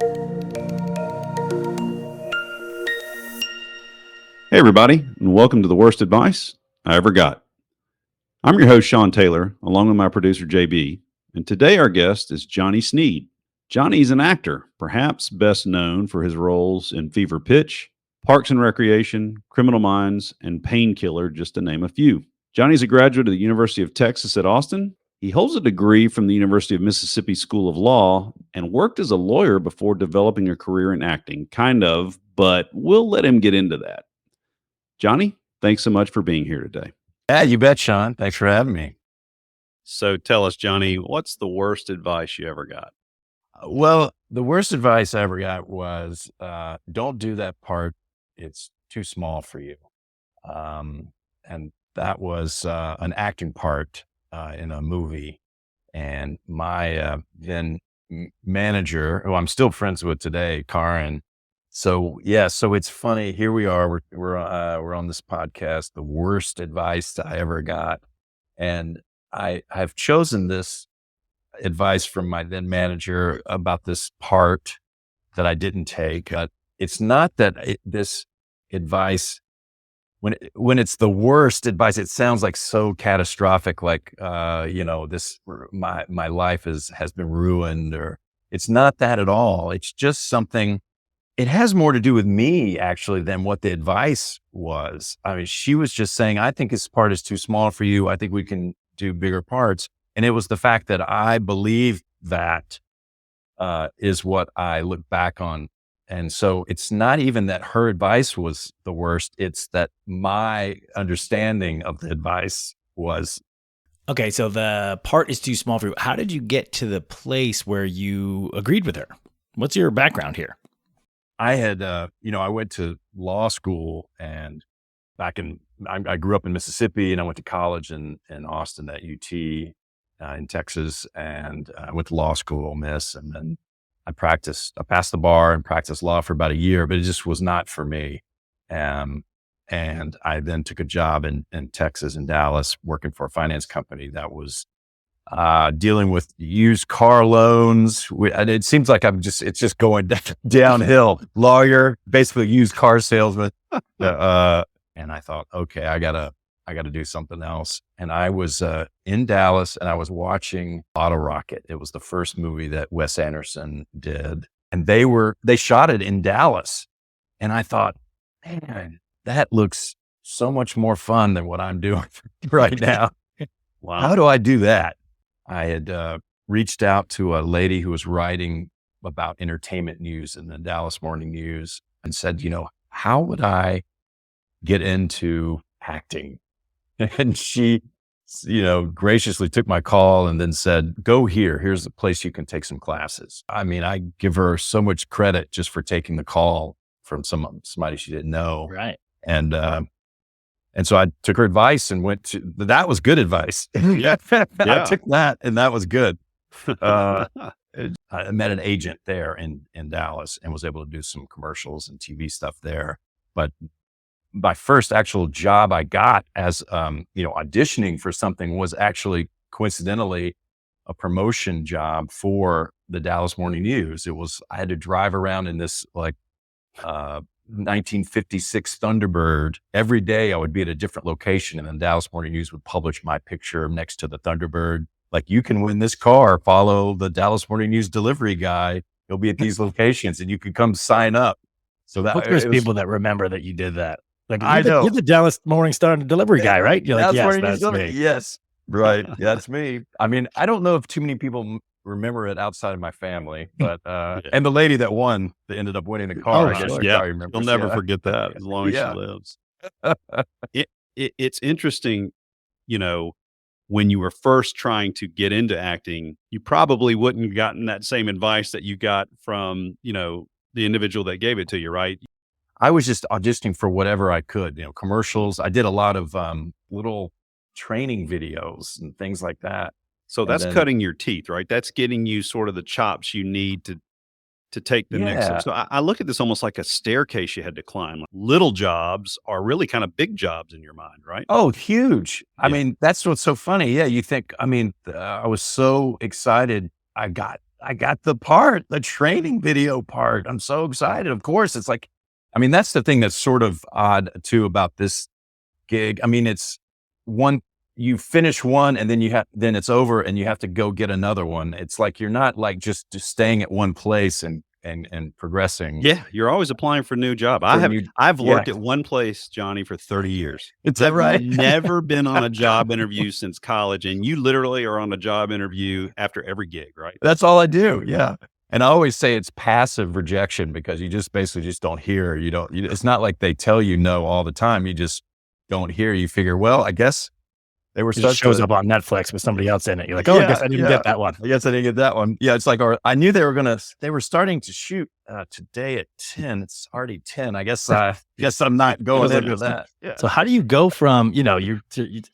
Hey, everybody, and welcome to the worst advice I ever got. I'm your host, Sean Taylor, along with my producer, JB, and today our guest is Johnny Sneed. Johnny's an actor, perhaps best known for his roles in Fever Pitch, Parks and Recreation, Criminal Minds, and Painkiller, just to name a few. Johnny's a graduate of the University of Texas at Austin. He holds a degree from the University of Mississippi School of Law and worked as a lawyer before developing a career in acting, kind of, but we'll let him get into that. Johnny, thanks so much for being here today. Yeah, you bet, Sean. Thanks for having me. So tell us, Johnny, what's the worst advice you ever got? Well, the worst advice I ever got was don't do that part. It's too small for you. And that was an acting part in a movie. And my then manager, who I'm still friends with today, Karen. So it's funny. Here we are. We're on this podcast. The worst advice I ever got, and I've chosen this advice from my then manager about this part that I didn't take. It's not that this advice, when it's the worst advice, it sounds like so catastrophic. Like this my life has been ruined, or it's not that at all. It's just something. It has more to do with me, actually, than what the advice was. I mean, she was just saying, I think this part is too small for you. I think we can do bigger parts. And it was the fact that I believe that is what I look back on. And so it's not even that her advice was the worst. It's that my understanding of the advice was. Okay, so the part is too small for you. How did you get to the place where you agreed with her? What's your background here? I had, I went to law school, and I grew up in Mississippi, and I went to college in Austin at UT in Texas, and I went to law school, Ole Miss, and then I passed the bar and practiced law for about a year, but it just was not for me. And I then took a job in Texas, in Dallas, working for a finance company that was dealing with used car loans. And it seems like it's just going downhill. Lawyer, basically used car salesman. And I thought, okay, I gotta do something else. And I was in Dallas, and I was watching Auto Rocket. It was the first movie that Wes Anderson did. And they shot it in Dallas. And I thought, man, that looks so much more fun than what I'm doing right now. Wow. How do I do that? I had reached out to a lady who was writing about entertainment news in the Dallas Morning News and said, how would I get into acting? And she, graciously took my call and then said, go here. Here's the place you can take some classes. I mean, I give her so much credit just for taking the call from somebody she didn't know. Right. And so I took her advice and that was good advice. Yeah. I took that, and that was good. I met an agent there in Dallas and was able to do some commercials and TV stuff there. But my first actual job I got as, auditioning for something was actually coincidentally a promotion job for the Dallas Morning News. I had to drive around in this 1956 Thunderbird. Every day I would be at a different location, and then Dallas Morning News would publish my picture next to the Thunderbird. Like, you can win this car, follow the Dallas Morning News delivery guy. He'll be at these locations, and you can come sign up. So that there's people that remember that you did that. Like, I know. You're the Dallas Morning Star delivery guy, right? You're like, yes, that's me. Yes, right. That's me. I mean, I don't know if too many people remember it outside of my family, but and the lady that ended up winning the car. Sure. You'll never forget that as long as she lives. It's interesting, when you were first trying to get into acting, you probably wouldn't have gotten that same advice that you got from, the individual that gave it to you, right? I was just auditioning for whatever I could, commercials. I did a lot of little training videos and things like that. So that's cutting your teeth, right? That's getting you sort of the chops you need to take the next step. So I look at this almost like a staircase you had to climb. Like, little jobs are really kind of big jobs in your mind, right? Oh, huge. I mean, that's what's so funny. Yeah, you think, I was so excited. I got I got the part, the training video part. I'm so excited. Of course, it's like, I mean, that's the thing that's sort of odd too about this gig. I mean, it's one, you finish one and then it's over and you have to go get another one. It's like, you're not like just staying at one place and progressing. Yeah, you're always applying for a new job. I've worked at one place, Johnny, for 30 years. Is that right? I've never been on a job interview since college, and you literally are on a job interview after every gig, right? That's all I do. Yeah. And I always say it's passive rejection because you just basically just don't hear. It's not like they tell you no all the time. You just don't hear. You figure, well, I guess they were It just shows up on Netflix with somebody else in it. You're like, oh, I guess I didn't get that one. I guess I didn't get that one. Yeah, it's like, I knew they were starting to shoot today at 10. It's already 10. I guess I'm not going into that. Yeah. So how do you go from, you're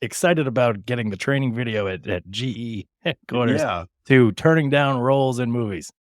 excited about getting the training video at GE headquarters to turning down roles in movies?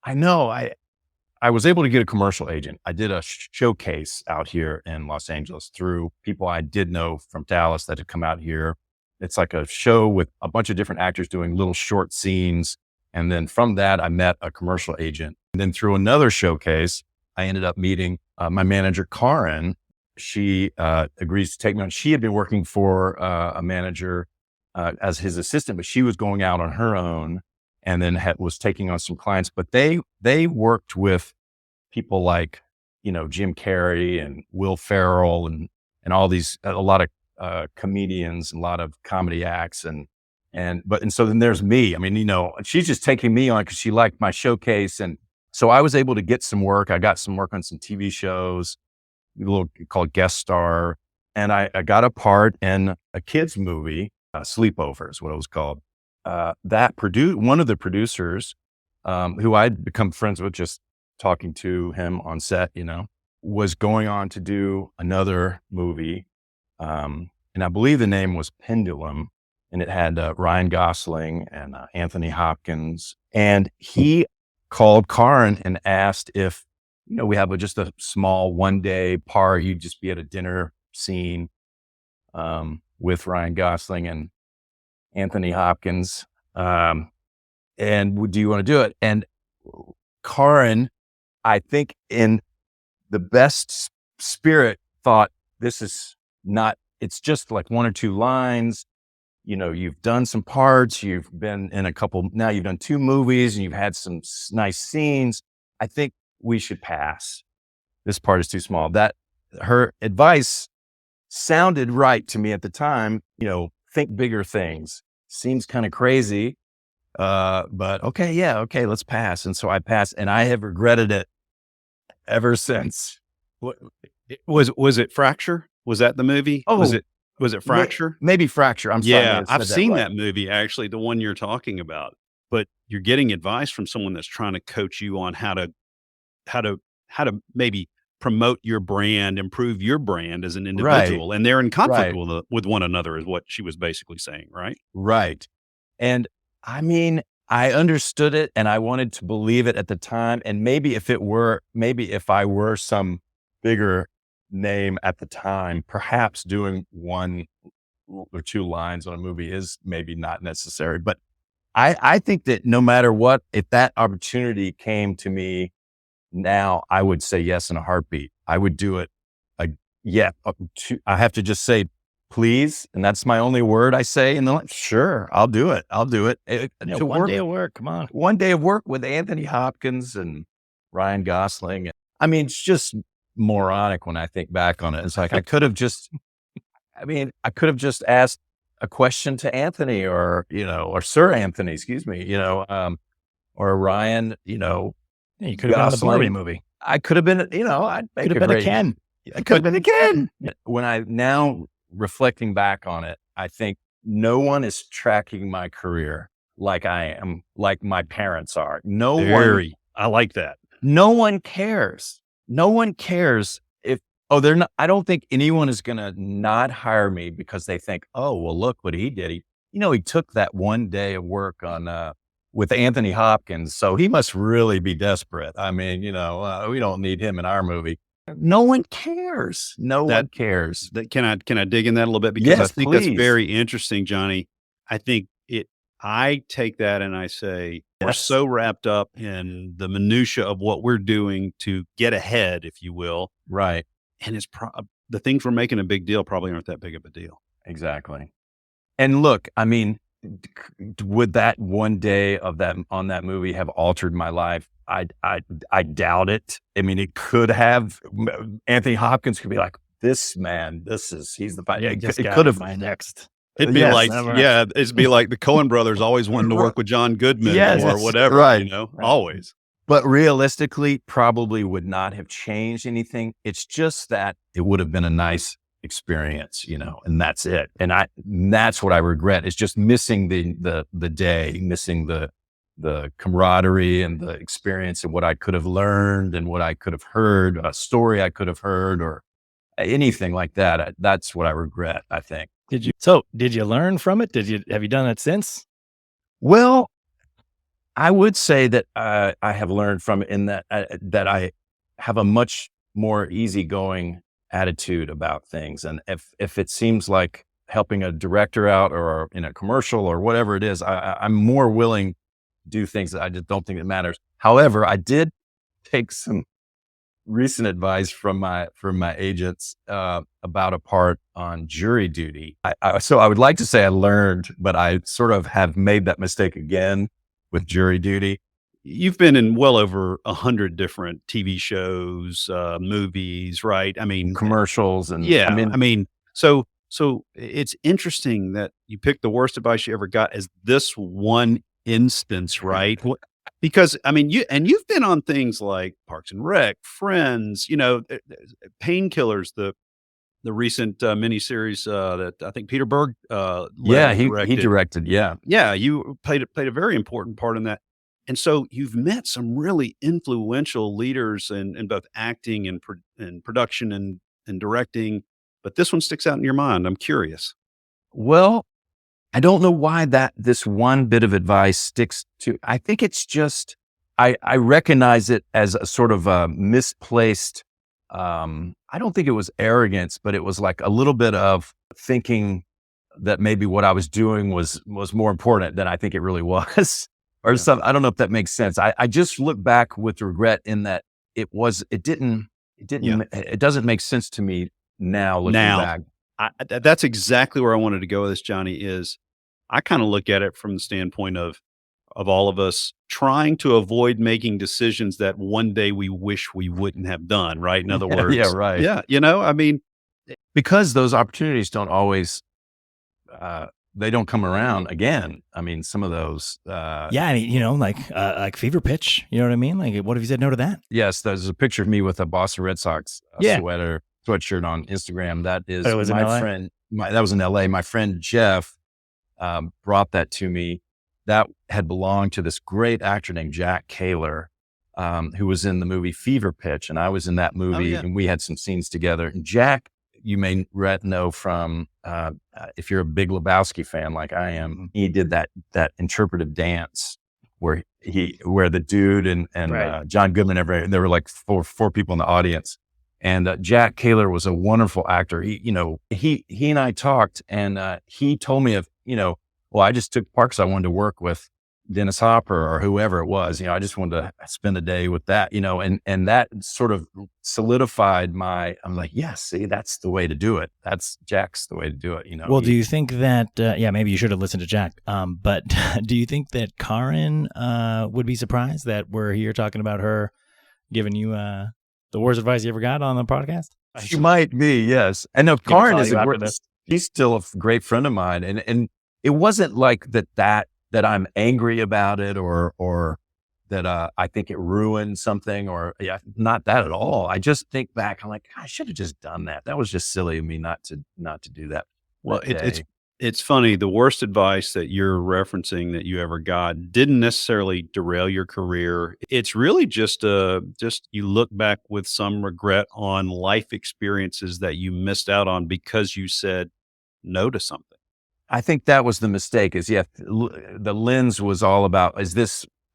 I know. I was able to get a commercial agent. I did a showcase out here in Los Angeles through people I did know from Dallas that had come out here. It's like a show with a bunch of different actors doing little short scenes. And then from that, I met a commercial agent. And then through another showcase, I ended up meeting my manager, Karen. She agrees to take me on. She had been working for a manager as his assistant, but she was going out on her own. And then was taking on some clients, but they worked with people like, Jim Carrey and Will Ferrell and all these, a lot of comedians, and a lot of comedy acts. And so then there's me. I mean, she's just taking me on because she liked my showcase. And so I was able to get some work. I got some work on some TV shows, a little called guest star. And I got a part in a kid's movie, Sleepover is what it was called. One of the producers, who I'd become friends with just talking to him on set, was going on to do another movie. And I believe the name was Pendulum, and it had Ryan Gosling and Anthony Hopkins. And he called Karen and asked if, we have just a small one-day part. You'd just be at a dinner scene with Ryan Gosling and Anthony Hopkins. And do you want to do it? And Karen, I think in the best spirit, thought it's just like one or two lines. You've done some parts, you've been in now you've done 2 movies and you've had some nice scenes. I think we should pass. This part is too small. That her advice sounded right to me at the time. Think bigger things. Seems kind of crazy, but okay, let's pass. And so I passed, and I have regretted it ever since. Was it Fracture? Was that the movie? Oh, was it Fracture? Maybe Fracture. I'm sorry. Yeah, I've seen that movie, actually, the one you're talking about. But you're getting advice from someone that's trying to coach you on how to maybe promote your brand, improve your brand as an individual. Right. And they're in conflict with one another is what she was basically saying, right? Right. And I mean, I understood it and I wanted to believe it at the time. And maybe if I were some bigger name at the time, perhaps doing 1 or 2 lines on a movie is maybe not necessary. But I think that no matter what, if that opportunity came to me now, I would say yes in a heartbeat. I would do it. I have to just say, please. And that's my only word I say. And sure, I'll do it. I'll do it. One day of work. Come on. One day of work with Anthony Hopkins and Ryan Gosling. I mean, it's just moronic when I think back on it. It's like, I could have just asked a question to Anthony or Sir Anthony, excuse me, or Ryan, you could have been on the Barbie movie. I could have been, I'd make could have been a Ken. I could have been a Ken. When I now reflecting back on it, I think no one is tracking my career like I am, like my parents are. I like that. No one cares. No one cares they're not. I don't think anyone is going to not hire me because they think, oh, well, look what he did. He took that one day of work on, with Anthony Hopkins. So he must really be desperate. I mean, we don't need him in our movie. No one cares. No one cares. Can I dig in that a little bit? Because I think please. That's very interesting, Johnny. I think I take that and I say, We're Yes. so wrapped up in the minutia of what we're doing to get ahead, if you will. Right. And it's the things we're making a big deal probably aren't that big of a deal. Exactly. And look, I mean, would that one day of that on that movie have altered my life? I doubt it. I mean, it could have. Anthony Hopkins could be like, this man, he's the fight. It could have. my next. It'd be Yes, like, never. yeah, it'd be like the Coen brothers always wanting to work with John Goodman Yes, or whatever, right. you know, Right. always. But realistically, probably would not have changed anything. It's just that it would have been a nice experience, you know, and that's it. And that's what I regret, is just missing the day, missing the camaraderie and the experience and what I could have learned and what I could have heard, a story I could have heard or anything like that. That's what I regret, I think. Did you learn from it? Have you done it since? Well, I would say that I have learned from it in that I have a much more easygoing attitude about things. And if it seems like helping a director out or in a commercial or whatever it is, I'm more willing to do things that I just don't think it matters. However, I did take some recent advice from my agents about a part on jury duty. So I would like to say I learned, but I sort of have made that mistake again with jury duty. You've been in well over 100 different TV shows, movies, right? I mean, Commercials and so it's interesting that you picked the worst advice you ever got as this one instance, right? Because I mean, you've been on things like Parks and Rec, Friends, you know, Painkillers, the recent miniseries that I think Peter Berg he directed. Yeah, you played a very important part in that. And so you've met some really influential leaders in both acting and production and directing, but this one sticks out in your mind. I'm curious. Well, I don't know why this one bit of advice sticks to. I think it's just I recognize it as a sort of a misplaced. I don't think it was arrogance, but it was like a little bit of thinking that maybe what I was doing was more important than I think it really was, or something. I don't know if that makes sense. I just look back with regret in that it doesn't make sense to me now looking back. That's exactly where I wanted to go with this, Johnny, is I kind of look at it from the standpoint of all of us trying to avoid making decisions that one day we wish we wouldn't have done, right? In other words. Yeah, right. Yeah. You know, I mean, because those opportunities don't always, they don't come around again. I mean, some of those. I mean, you know, like Fever Pitch, you know what I mean? Like, what if you said no to that? Yes. There's a picture of me with a Boston Red Sox sweatshirt on Instagram. That is my friend. That was in LA. My friend Jeff brought that to me. That had belonged to this great actor named Jack Kaler, who was in the movie Fever Pitch. And I was in that movie and we had some scenes together. And Jack, you may know from, if you're a Big Lebowski fan like I am, he did that interpretive dance where the dude and Right. John Goodman, there were like four people in the audience. And Jack Kaler was a wonderful actor. He and I talked, and he told me I just took part because I wanted to work with Dennis Hopper or whoever it was. You know, I just wanted to spend a day with that. You know, and that sort of solidified I'm like, yes, see, that's the way to do it. Jack's the way to do it. You know. Well, do you think that? Maybe you should have listened to Jack. But do you think that Karen would be surprised that we're here talking about her giving you the worst advice you ever got on the podcast? She might be, yes. And no, Karen is she's still a great friend of mine. And it wasn't like that I'm angry about it or that I think it ruined something or not that at all. I just think back, I'm like, I should have just done that. That was just silly of me not to do that. Well, it's funny. The worst advice that you're referencing that you ever got didn't necessarily derail your career. It's really just you look back with some regret on life experiences that you missed out on because you said no to something. I think that was the mistake the lens was all about,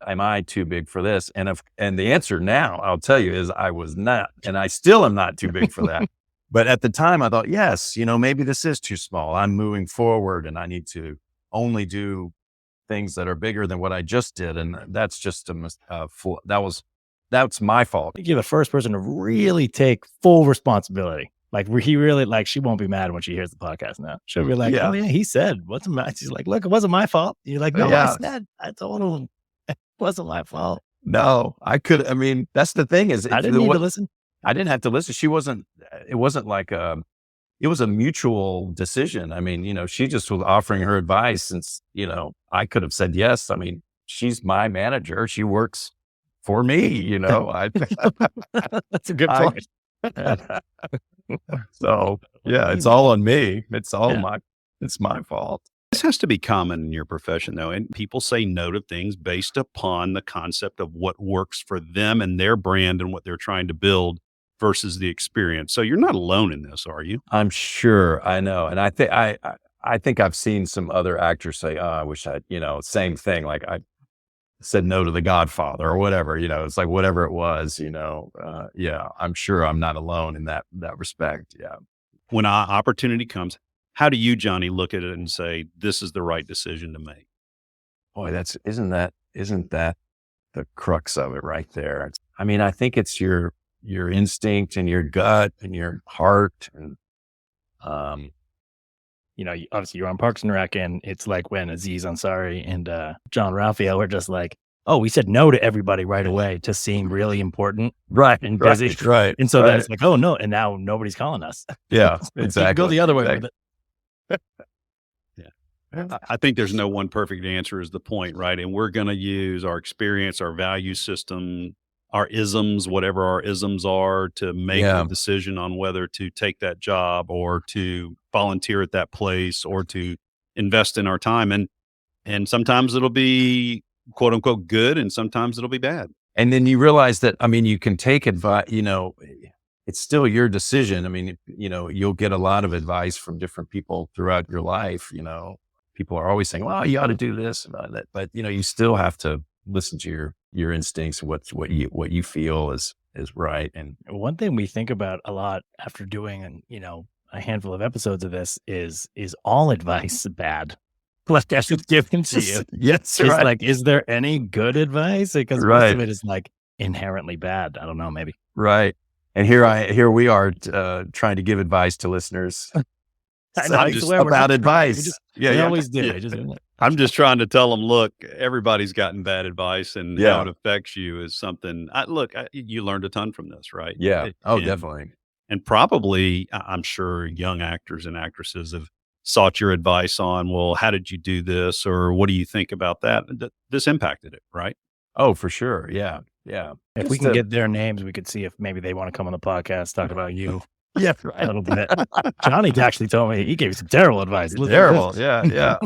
am I too big for this? And the answer now I'll tell you is I was not, and I still am not too big for that. But at the time I thought, yes, maybe this is too small. I'm moving forward and I need to only do things that are bigger than what I just did. And that's just that's my fault. I think you're the first person to really take full responsibility. Like he really, like, she won't be mad when she hears the podcast now. She'll be like, oh yeah, he said, what's my, she's like, look, it wasn't my fault. You're like, no, I told him it wasn't my fault. No, I mean, that's the thing is, I didn't need to listen. I didn't have to listen. It wasn't like it was a mutual decision. I mean, she just was offering her advice since, I could have said yes. I mean, she's my manager. She works for me, That's a good point. So yeah, it's all on me. It's my fault. This has to be common in your profession, though, and people say no to things based upon the concept of what works for them and their brand and what they're trying to build versus the experience. So you're not alone in this, are you? I'm sure. I know, and I think I've seen some other actors say, "Oh, I wish I," same thing. Like I said no to The Godfather or whatever. It's like whatever it was. Yeah, I'm sure I'm not alone in that respect. Yeah. When opportunity comes, how do you, Johnny, look at it and say, this is the right decision to make? Boy, isn't that the crux of it right there? I mean, I think it's your instinct and your gut and your heart. And, obviously you're on Parks and Rec, and it's like when Aziz Ansari and John Ralphio were just like, oh, we said no to everybody right away to seem really important. Right. And busy. Right. And so then it's like, oh no. And now nobody's calling us. Yeah, exactly. Go the other way with it. Yeah. I think there's no one perfect answer is the point, right? And we're going to use our experience, our value system, our isms, whatever our isms are, to make a decision on whether to take that job or to volunteer at that place or to invest in our time. And sometimes it'll be quote unquote good, and sometimes it'll be bad. And then you realize that, I mean, you can take advice, it's still your decision. I mean, you'll get a lot of advice from different people throughout your life. People are always saying, well, you ought to do this and that, but you still have to listen to your instincts, what you feel is right. And one thing we think about a lot after doing, a handful of episodes of this is all advice bad? Like I should give him to you. Yes, it's right. Like, is there any good advice? Because most of it is like inherently bad. I don't know, maybe. Right. And here we are trying to give advice to listeners. About advice. We always do. I'm just trying to tell them, look, everybody's gotten bad advice, and how it affects you is something. You learned a ton from this, right? Yeah. Definitely. And probably, I'm sure young actors and actresses have sought your advice on, well, how did you do this? Or what do you think about that? This impacted it, right? Oh, for sure. Yeah. Yeah. If we can get their names, we could see if maybe they want to come on the podcast, talk about you. Yeah, right. A little bit. Johnny actually told me he gave some terrible advice. Terrible. Yeah.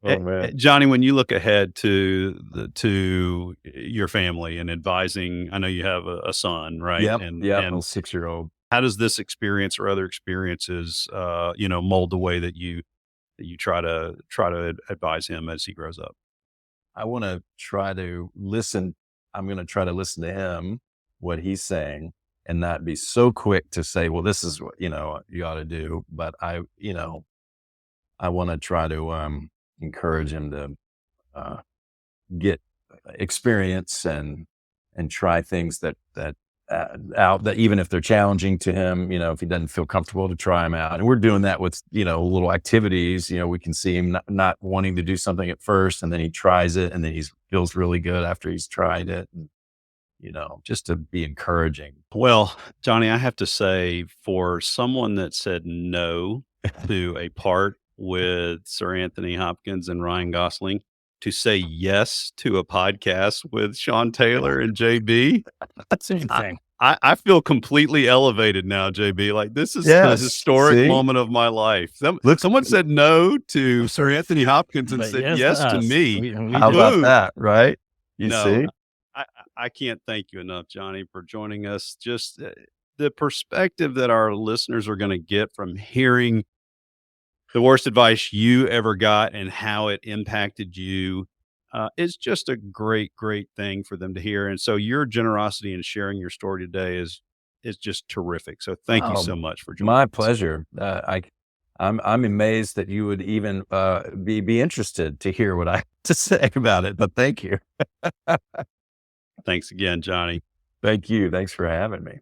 Oh, man. Johnny, when you look ahead to your family and advising, I know you have a son, right? Yep. And a 6-year-old. How does this experience or other experiences, mold the way that you try to advise him as he grows up? I want to try to listen. I'm going to try to listen to him, what he's saying, and not be so quick to say, well, this is what, you ought to do. But I want to try to encourage him to get experience and try things that out, that even if they're challenging to him, if he doesn't feel comfortable, to try them out. And we're doing that with, little activities. We can see him not wanting to do something at first, and then he tries it, and then he feels really good after he's tried it. And, just to be encouraging. Well, Johnny, I have to say, for someone that said no to a part with Sir Anthony Hopkins and Ryan Gosling, to say yes to a podcast with Sean Taylor and JB, that's anything. I feel completely elevated now, JB. Like, this is a historic moment of my life. Someone said no to Sir Anthony Hopkins and said yes to me. How about that, right? You see? I can't thank you enough, Johnny, for joining us. Just the perspective that our listeners are going to get from hearing the worst advice you ever got and how it impacted you is just a great, great thing for them to hear. And so your generosity in sharing your story today is just terrific. So thank you so much for joining us. My pleasure. I'm amazed that you would even be interested to hear what I have to say about it. But thank you. Thanks again, Johnny. Thank you. Thanks for having me.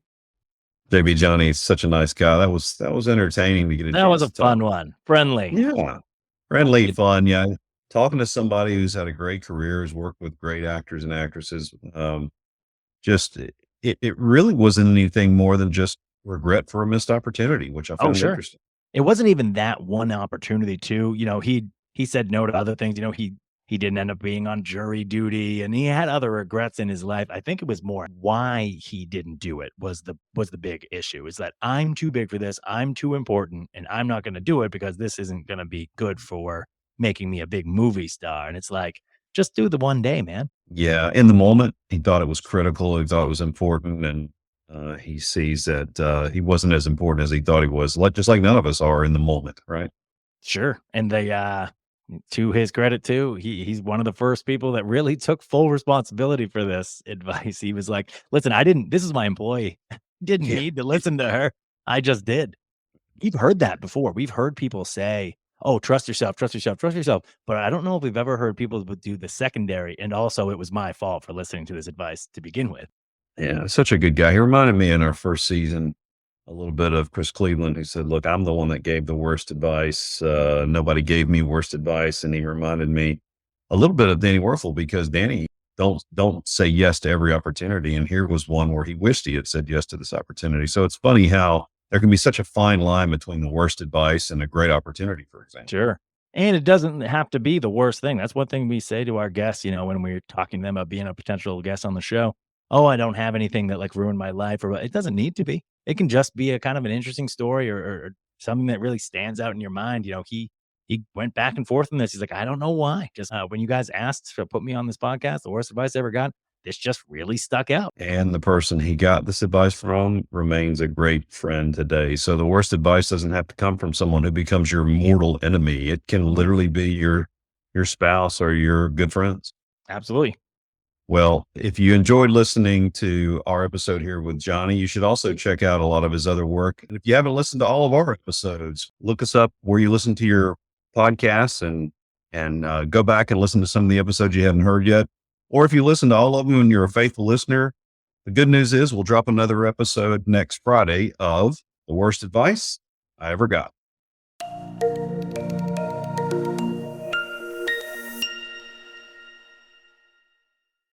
JB, Johnny's such a nice guy. That was entertaining to get a That chance was a to talk. fun one. Friendly. Yeah. Friendly, fun. Yeah. Talking to somebody who's had a great career, has worked with great actors and actresses. Just it really wasn't anything more than just regret for a missed opportunity, which I found sure. interesting. It wasn't even that one opportunity too. You know, he said no to other things. You know, he didn't end up being on jury duty, and he had other regrets in his life. I think it was more why he didn't do it was the big issue. Is that I'm too big for this, I'm too important, and I'm not going to do it because this isn't going to be good for making me a big movie star. And it's like, just do the one day, man. Yeah. In the moment, he thought it was critical. He thought it was important. And he sees that he wasn't as important as he thought he was, just like none of us are in the moment. Right. Sure. And they, to his credit too, he's one of the first people that really took full responsibility for this advice. He was like, listen, this is my employee. Didn't need to listen to her. I just did. We've heard that before. We've heard people say, oh, trust yourself, trust yourself, trust yourself. But I don't know if we've ever heard people do the secondary. And also it was my fault for listening to this advice to begin with. Yeah. Such a good guy. He reminded me in our first season a little bit of Chris Cleveland, who said, look, I'm the one that gave the worst advice. Nobody gave me worst advice. And he reminded me a little bit of Danny Werfel, because Danny don't say yes to every opportunity. And here was one where he wished he had said yes to this opportunity. So it's funny how there can be such a fine line between the worst advice and a great opportunity, for example. Sure. And it doesn't have to be the worst thing. That's one thing we say to our guests, you know, when we're talking to them about being a potential guest on the show. Oh, I don't have anything that like ruined my life, or it doesn't need to be. It can just be a kind of an interesting story or something that really stands out in your mind. You know, he went back and forth on this. He's like, I don't know why. Just when you guys asked to put me on this podcast, the worst advice I ever got, this just really stuck out. And the person he got this advice from remains a great friend today. So the worst advice doesn't have to come from someone who becomes your mortal enemy. It can literally be your spouse or your good friends. Absolutely. Well, if you enjoyed listening to our episode here with Johnny, you should also check out a lot of his other work. And if you haven't listened to all of our episodes, look us up where you listen to your podcasts and go back and listen to some of the episodes you haven't heard yet. Or if you listen to all of them and you're a faithful listener, the good news is we'll drop another episode next Friday of The Worst Advice I Ever Got.